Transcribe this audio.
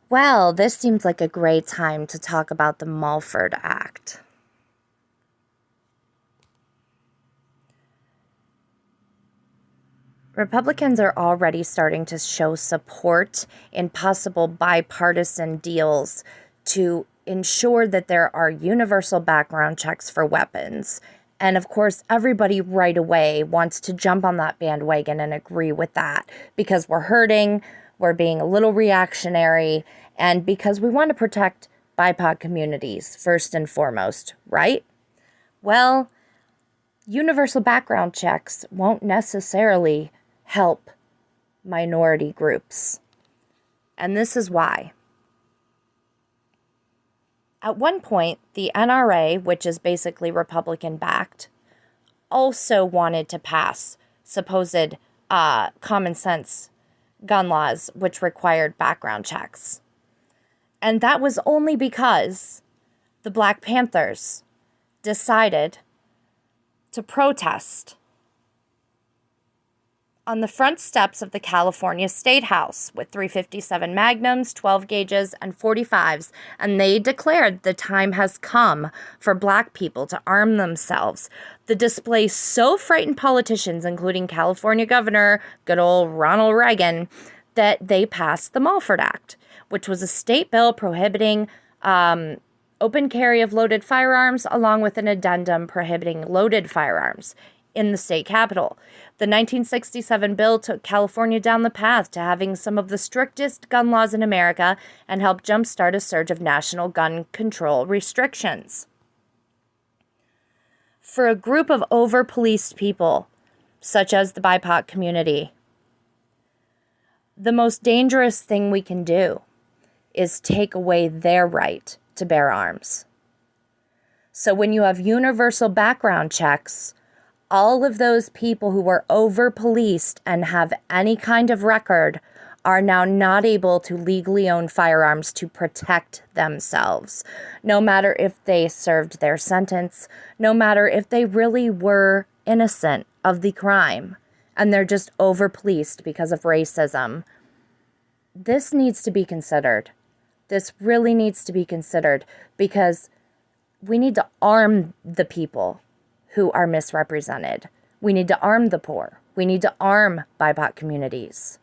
Well, this seems like a great time to talk about the Mulford Act. Republicans are already starting to show support in possible bipartisan deals to ensure that there are universal background checks for weapons. And of course, everybody right away wants to jump on that bandwagon and agree with that because we're hurting, we're being a little reactionary, and because we want to protect BIPOC communities first and foremost, right? Well, universal background checks won't necessarily help minority groups. And this is why. At one point, the NRA, which is basically Republican-backed, also wanted to pass supposed common sense gun laws, which required background checks. And that was only because the Black Panthers decided to protest on the front steps of the California State House with 357 Magnums, 12 gauges, and 45s, and they declared the time has come for Black people to arm themselves. The display so frightened politicians, including California Governor, good old Ronald Reagan, that they passed the Mulford Act, which was a state bill prohibiting open carry of loaded firearms, along with an addendum prohibiting loaded firearms in the state capitol. The 1967 bill took California down the path to having some of the strictest gun laws in America and helped jumpstart a surge of national gun control restrictions. For a group of over-policed people, such as the BIPOC community, the most dangerous thing we can do is take away their right to bear arms. So when you have universal background checks, all of those people who were over-policed and have any kind of record are now not able to legally own firearms to protect themselves, no matter if they served their sentence, no matter if they really were innocent of the crime, and they're just over-policed because of racism. This needs to be considered. This really needs to be considered because we need to arm the people who are misrepresented. We need to arm the poor. We need to arm BIPOC communities.